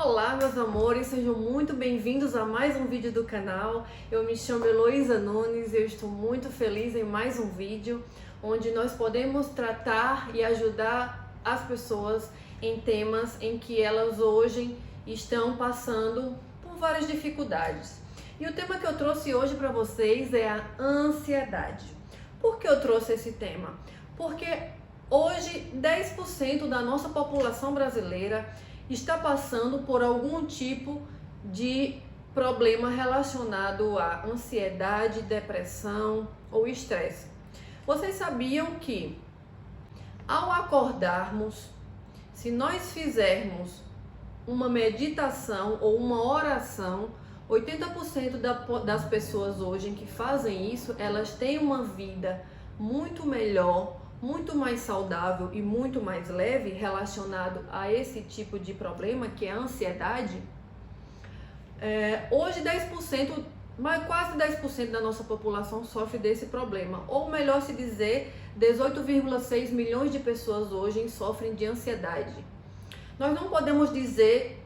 Olá, meus amores, sejam muito bem-vindos a mais um vídeo do canal. Eu me chamo Heloísa Nunes e eu estou muito feliz em mais um vídeo onde nós podemos tratar e ajudar as pessoas em temas em que elas hoje estão passando por várias dificuldades. E o tema que eu trouxe hoje para vocês é a ansiedade. Por que eu trouxe esse tema? Porque hoje 10% da nossa população brasileira está passando por algum tipo de problema relacionado à ansiedade, depressão ou estresse. Vocês sabiam que ao acordarmos, se nós fizermos uma meditação ou uma oração, 80% das pessoas hoje que fazem isso, elas têm uma vida muito melhor, muito mais saudável e muito mais leve relacionado a esse tipo de problema que é a ansiedade. Hoje 10%, mas quase 10% da nossa população sofre desse problema, ou melhor se dizer, 18,6 milhões de pessoas hoje sofrem de ansiedade. Nós não podemos dizer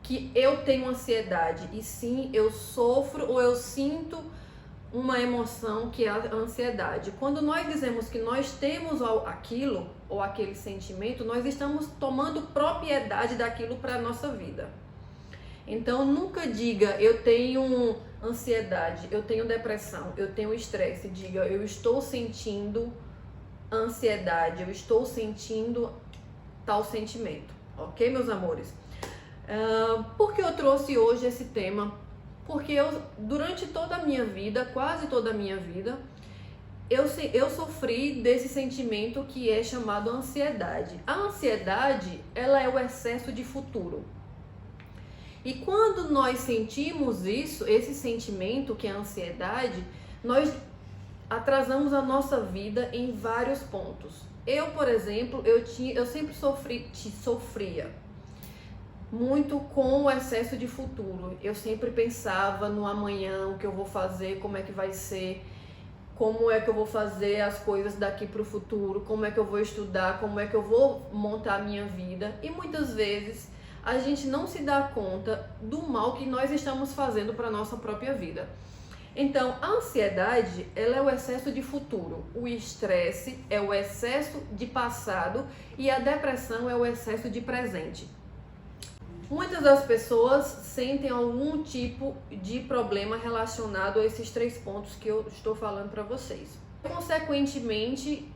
que eu tenho ansiedade, e sim eu sofro ou eu sinto uma emoção que é a ansiedade. Quando nós dizemos que nós temos aquilo ou aquele sentimento, nós estamos tomando propriedade daquilo para a nossa vida. Então nunca diga eu tenho ansiedade, eu tenho depressão, eu tenho estresse. Diga eu estou sentindo ansiedade, eu estou sentindo tal sentimento. Ok, meus amores? Por que eu trouxe hoje esse tema? Porque eu, durante toda a minha vida, quase toda a minha vida, eu sofri desse sentimento que é chamado ansiedade. A ansiedade, ela é o excesso de futuro. E quando nós sentimos isso, esse sentimento que é a ansiedade, nós atrasamos a nossa vida em vários pontos. Eu, por exemplo, eu sempre sofria muito com o excesso de futuro. Eu sempre pensava no amanhã, o que eu vou fazer, como é que vai ser, como é que eu vou fazer as coisas daqui para o futuro, como é que eu vou estudar, como é que eu vou montar a minha vida. E muitas vezes a gente não se dá conta do mal que nós estamos fazendo para a nossa própria vida. Então, a ansiedade, ela é o excesso de futuro, o estresse é o excesso de passado e a depressão é o excesso de presente. Muitas das pessoas sentem algum tipo de problema relacionado a esses 3 pontos que eu estou falando para vocês. Consequentemente,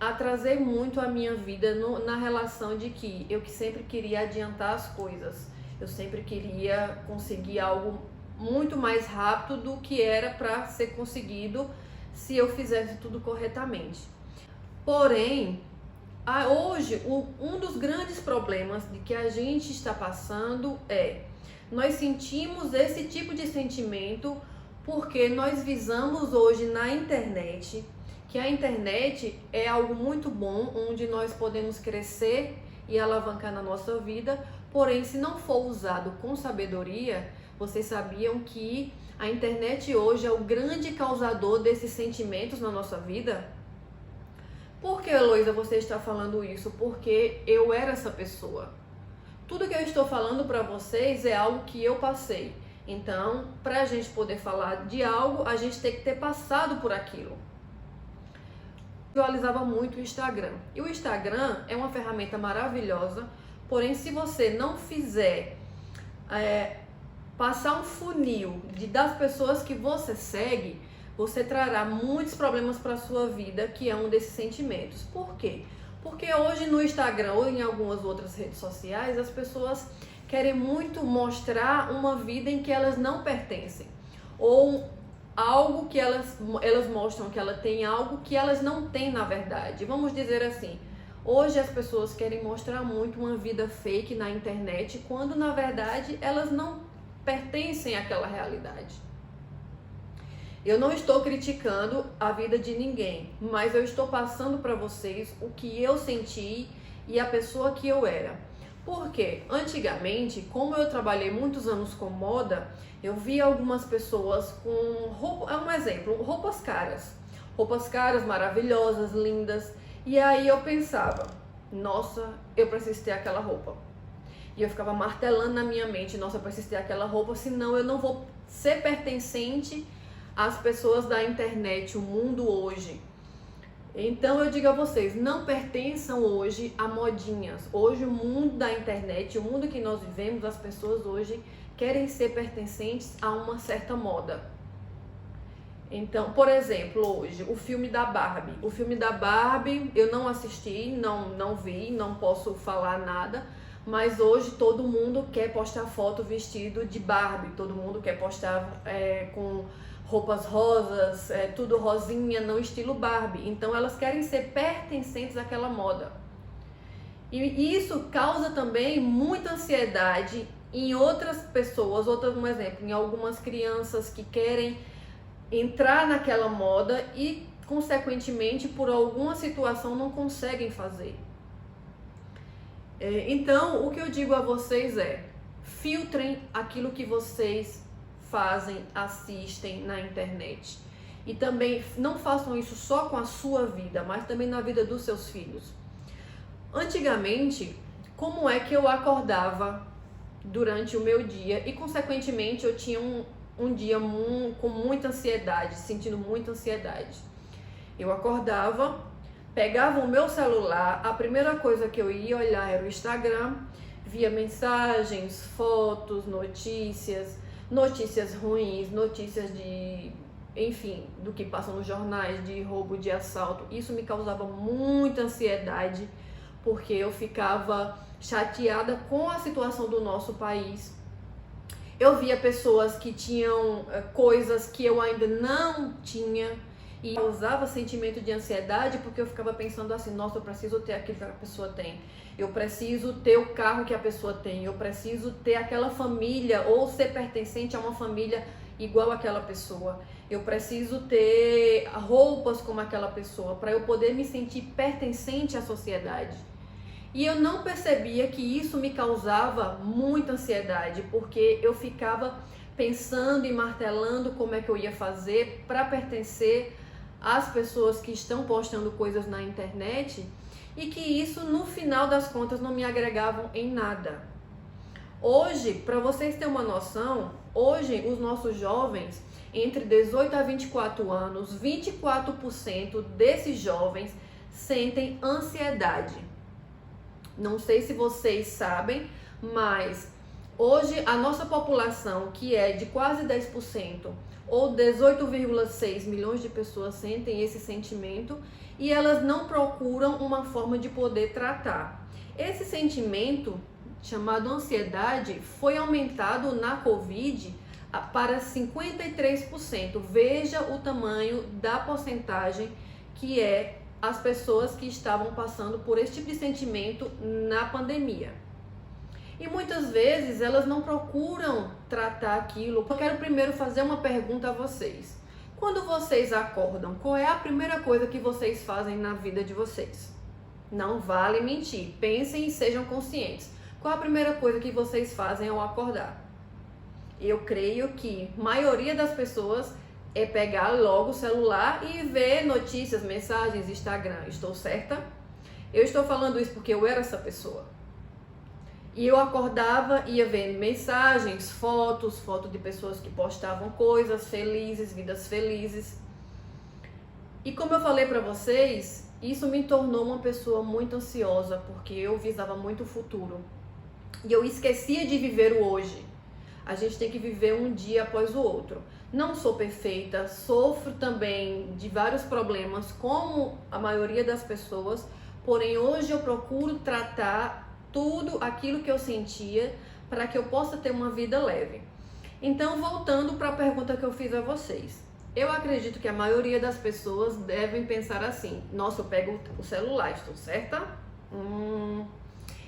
atrasei muito a minha vida na relação de que eu sempre queria adiantar as coisas. Eu sempre queria conseguir algo muito mais rápido do que era para ser conseguido se eu fizesse tudo corretamente. Porém, hoje, um dos grandes problemas de que a gente está passando nós sentimos esse tipo de sentimento porque nós visamos hoje na internet, que a internet é algo muito bom, onde nós podemos crescer e alavancar na nossa vida, porém, se não for usado com sabedoria, vocês sabiam que a internet hoje é o grande causador desses sentimentos na nossa vida? Por que, Heloísa, você está falando isso? Porque eu era essa pessoa. Tudo que eu estou falando para vocês é algo que eu passei. Então, para a gente poder falar de algo, a gente tem que ter passado por aquilo. Eu visualizava muito o Instagram. E o Instagram é uma ferramenta maravilhosa, porém, se você não fizer passar um funil das pessoas que você segue, você trará muitos problemas para a sua vida, que é um desses sentimentos. Por quê? Porque hoje no Instagram ou em algumas outras redes sociais, as pessoas querem muito mostrar uma vida em que elas não pertencem. Ou algo que elas mostram que ela tem algo que elas não têm na verdade. Vamos dizer assim, hoje as pessoas querem mostrar muito uma vida fake na internet, quando na verdade elas não pertencem àquela realidade. Eu não estou criticando a vida de ninguém, mas eu estou passando para vocês o que eu senti e a pessoa que eu era. Porque antigamente, como eu trabalhei muitos anos com moda, eu via algumas pessoas com roupas caras, maravilhosas, lindas, e aí eu pensava, nossa, eu preciso ter aquela roupa. E eu ficava martelando na minha mente, nossa, eu preciso ter aquela roupa, senão eu não vou ser pertencente às pessoas da internet, o mundo hoje. Então eu digo a vocês, não pertençam hoje a modinhas. Hoje o mundo da internet, o mundo que nós vivemos, as pessoas hoje querem ser pertencentes a uma certa moda. Então, por exemplo, hoje, o filme da Barbie. O filme da Barbie eu não assisti, não vi, não posso falar nada. Mas hoje todo mundo quer postar foto vestido de Barbie. Todo mundo quer postar com roupas rosas, tudo rosinha, não estilo Barbie. Então elas querem ser pertencentes àquela moda. E isso causa também muita ansiedade em outras pessoas. Um exemplo, em algumas crianças que querem entrar naquela moda e, consequentemente, por alguma situação não conseguem fazer. Então, o que eu digo a vocês é, filtrem aquilo que vocês fazem, assistem na internet. E também não façam isso só com a sua vida, mas também na vida dos seus filhos. Antigamente, como é que eu acordava durante o meu dia e, consequentemente, eu tinha um dia com muita ansiedade, sentindo muita ansiedade. Eu acordava, pegava o meu celular, a primeira coisa que eu ia olhar era o Instagram, via mensagens, fotos, notícias ruins, notícias enfim, do que passa nos jornais, de roubo, de assalto. Isso me causava muita ansiedade, porque eu ficava chateada com a situação do nosso país. Eu via pessoas que tinham coisas que eu ainda não tinha e causava sentimento de ansiedade, porque eu ficava pensando assim, nossa, eu preciso ter aquilo que a pessoa tem, eu preciso ter o carro que a pessoa tem, eu preciso ter aquela família ou ser pertencente a uma família igual àquela pessoa, eu preciso ter roupas como aquela pessoa para eu poder me sentir pertencente à sociedade. E eu não percebia que isso me causava muita ansiedade, porque eu ficava pensando e martelando como é que eu ia fazer para pertencer às pessoas que estão postando coisas na internet e que isso, no final das contas, não me agregavam em nada. Hoje, para vocês terem uma noção, hoje os nossos jovens, entre 18 a 24 anos, 24% desses jovens sentem ansiedade. Não sei se vocês sabem, mas hoje a nossa população, que é de quase 10%, ou 18,6 milhões de pessoas sentem esse sentimento e elas não procuram uma forma de poder tratar. Esse sentimento, chamado ansiedade, foi aumentado na Covid para 53%. Veja o tamanho da porcentagem que é as pessoas que estavam passando por esse tipo de sentimento na pandemia. E muitas vezes elas não procuram tratar aquilo. Eu quero primeiro fazer uma pergunta a vocês. Quando vocês acordam, qual é a primeira coisa que vocês fazem na vida de vocês? Não vale mentir, pensem e sejam conscientes. Qual a primeira coisa que vocês fazem ao acordar? Eu creio que a maioria das pessoas é pegar logo o celular e ver notícias, mensagens, Instagram. Estou certa? Eu estou falando isso porque eu era essa pessoa. E eu acordava, ia vendo mensagens, fotos de pessoas que postavam coisas felizes, vidas felizes. E como eu falei para vocês, isso me tornou uma pessoa muito ansiosa, porque eu visava muito o futuro. E eu esquecia de viver o hoje. A gente tem que viver um dia após o outro. Não sou perfeita, sofro também de vários problemas, como a maioria das pessoas, porém hoje eu procuro tratar tudo aquilo que eu sentia para que eu possa ter uma vida leve. Então, voltando para a pergunta que eu fiz a vocês. Eu acredito que a maioria das pessoas devem pensar assim, nossa, eu pego o celular, estou certa?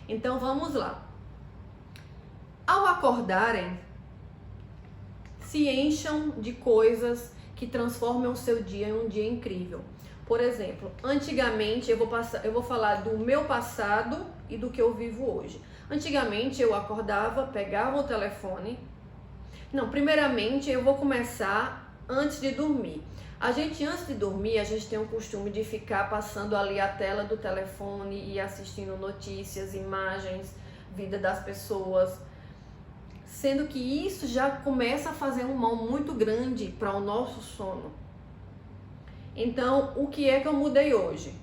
Então, vamos lá. Ao acordarem, se encham de coisas que transformem o seu dia em um dia incrível. Por exemplo, antigamente, eu vou falar do meu passado e do que eu vivo hoje. Antigamente, eu acordava, pegava o telefone. Não, primeiramente, eu vou começar antes de dormir. Antes de dormir, a gente tem o costume de ficar passando ali a tela do telefone e assistindo notícias, imagens, vida das pessoas, sendo que isso já começa a fazer um mal muito grande para o nosso sono. Então, o que é que eu mudei hoje?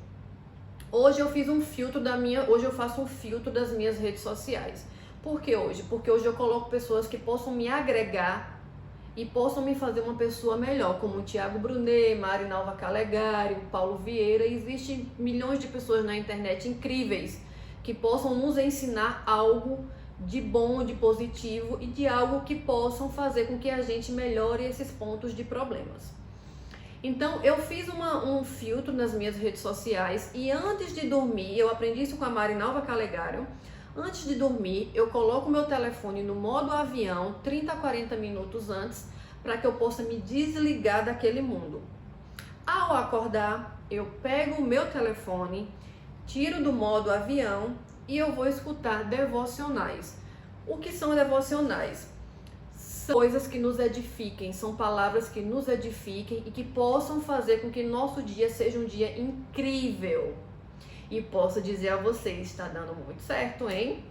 Hoje eu fiz um filtro hoje eu faço um filtro das minhas redes sociais. Por que hoje? Porque hoje eu coloco pessoas que possam me agregar e possam me fazer uma pessoa melhor, como o Thiago Brunet, Marinalva Calegari, o Paulo Vieira. Existem milhões de pessoas na internet incríveis que possam nos ensinar algo de bom, de positivo e de algo que possam fazer com que a gente melhore esses pontos de problemas. Então, eu fiz um filtro nas minhas redes sociais e antes de dormir, eu aprendi isso com a Marinalva Calegari. Antes de dormir, eu coloco meu telefone no modo avião 30 a 40 minutos antes para que eu possa me desligar daquele mundo. Ao acordar, eu pego o meu telefone, tiro do modo avião e eu vou escutar devocionais. O que são devocionais? São coisas que nos edifiquem, são palavras que nos edifiquem e que possam fazer com que nosso dia seja um dia incrível. E posso dizer a vocês, está dando muito certo, hein?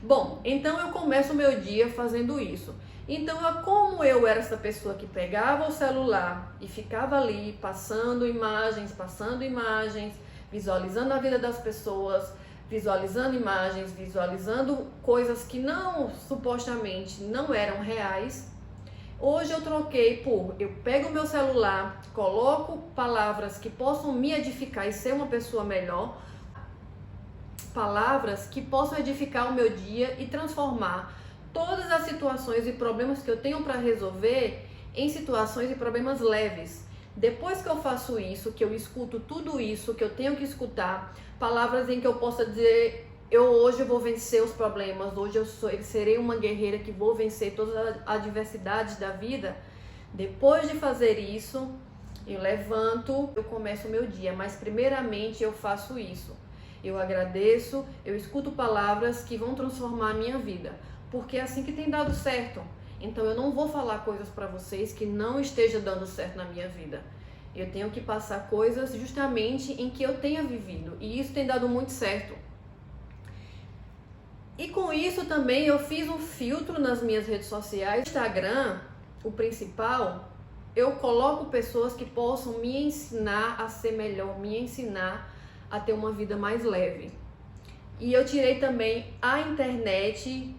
Bom, então eu começo o meu dia fazendo isso. Então, como eu era essa pessoa que pegava o celular e ficava ali passando imagens, visualizando a vida das pessoas, visualizando imagens, visualizando coisas que supostamente não eram reais. Hoje eu troquei eu pego o meu celular, coloco palavras que possam me edificar e ser uma pessoa melhor, palavras que possam edificar o meu dia e transformar todas as situações e problemas que eu tenho para resolver em situações e problemas leves. Depois que eu faço isso, que eu escuto tudo isso que eu tenho que escutar, palavras em que eu possa dizer, hoje eu vou vencer os problemas, hoje eu serei uma guerreira que vou vencer todas as adversidades da vida. Depois de fazer isso, eu levanto, eu começo o meu dia, mas primeiramente eu faço isso. Eu agradeço, eu escuto palavras que vão transformar a minha vida, porque é assim que tem dado certo. Então eu não vou falar coisas para vocês que não estejam dando certo na minha vida. Eu tenho que passar coisas justamente em que eu tenha vivido. E isso tem dado muito certo. E com isso também eu fiz um filtro nas minhas redes sociais. Instagram, o principal, eu coloco pessoas que possam me ensinar a ser melhor, me ensinar a ter uma vida mais leve. E eu tirei também a internet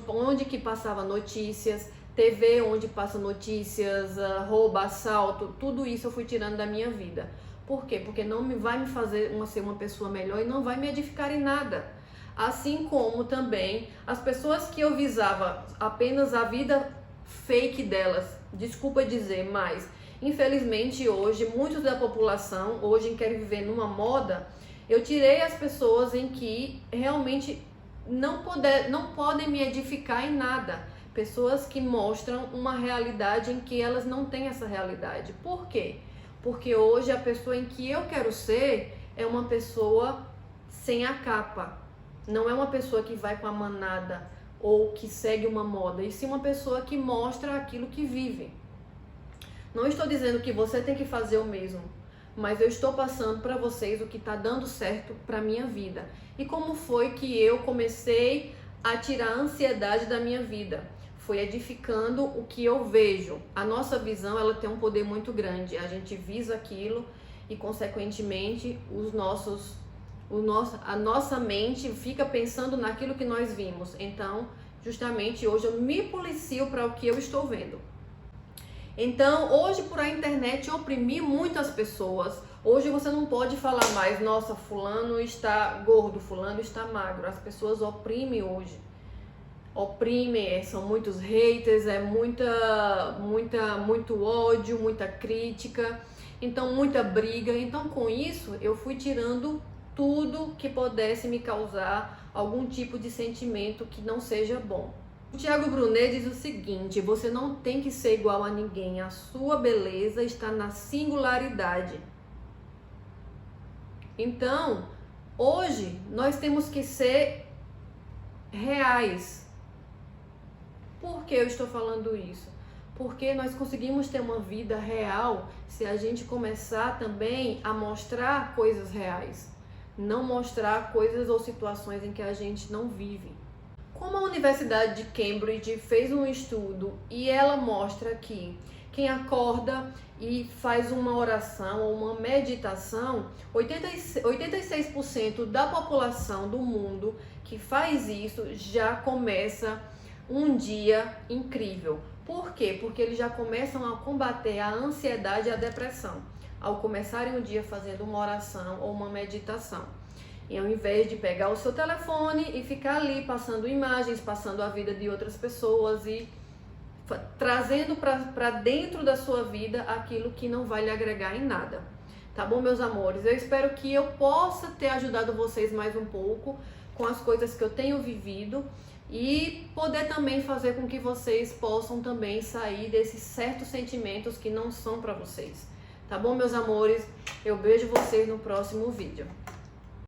onde que passava notícias, TV onde passa notícias, roubo, assalto, tudo isso eu fui tirando da minha vida. Por quê? Porque não vai me fazer ser uma pessoa melhor e não vai me edificar em nada. Assim como também as pessoas que eu visava apenas a vida fake delas, desculpa dizer, mas infelizmente hoje, muitos da população hoje querem viver numa moda. Eu tirei as pessoas em que realmente não podem me edificar em nada. Pessoas que mostram uma realidade em que elas não têm essa realidade. Por quê? Porque hoje a pessoa em que eu quero ser é uma pessoa sem a capa. Não é uma pessoa que vai com a manada ou que segue uma moda, e sim uma pessoa que mostra aquilo que vive. Não estou dizendo que você tem que fazer o mesmo, mas eu estou passando para vocês o que está dando certo para a minha vida. E como foi que eu comecei a tirar a ansiedade da minha vida? Foi edificando o que eu vejo. A nossa visão, ela tem um poder muito grande. A gente visa aquilo e, consequentemente, a nossa mente fica pensando naquilo que nós vimos. Então, justamente hoje eu me policio para o que eu estou vendo. Então, hoje por a internet eu oprimi muitas pessoas. Hoje você não pode falar mais, nossa, fulano está gordo, fulano está magro. As pessoas oprimem hoje. Oprimem, são muitos haters, muito ódio, muita crítica, então muita briga. Então com isso eu fui tirando tudo que pudesse me causar algum tipo de sentimento que não seja bom. O Thiago Brunet diz o seguinte: você não tem que ser igual a ninguém, a sua beleza está na singularidade. Então, hoje nós temos que ser reais. Por que eu estou falando isso? Porque nós conseguimos ter uma vida real se a gente começar também a mostrar coisas reais. não mostrar coisas ou situações em que a gente não vive. Como a Universidade de Cambridge fez um estudo e ela mostra que quem acorda e faz uma oração ou uma meditação, 86% da população do mundo que faz isso já começa um dia incrível. Por quê? Porque eles já começam a combater a ansiedade e a depressão ao começarem o dia fazendo uma oração ou uma meditação. E ao invés de pegar o seu telefone e ficar ali passando imagens, passando a vida de outras pessoas e trazendo para dentro da sua vida aquilo que não vai lhe agregar em nada. Tá bom, meus amores? Eu espero que eu possa ter ajudado vocês mais um pouco com as coisas que eu tenho vivido e poder também fazer com que vocês possam também sair desses certos sentimentos que não são para vocês. Tá bom, meus amores? Eu beijo vocês no próximo vídeo.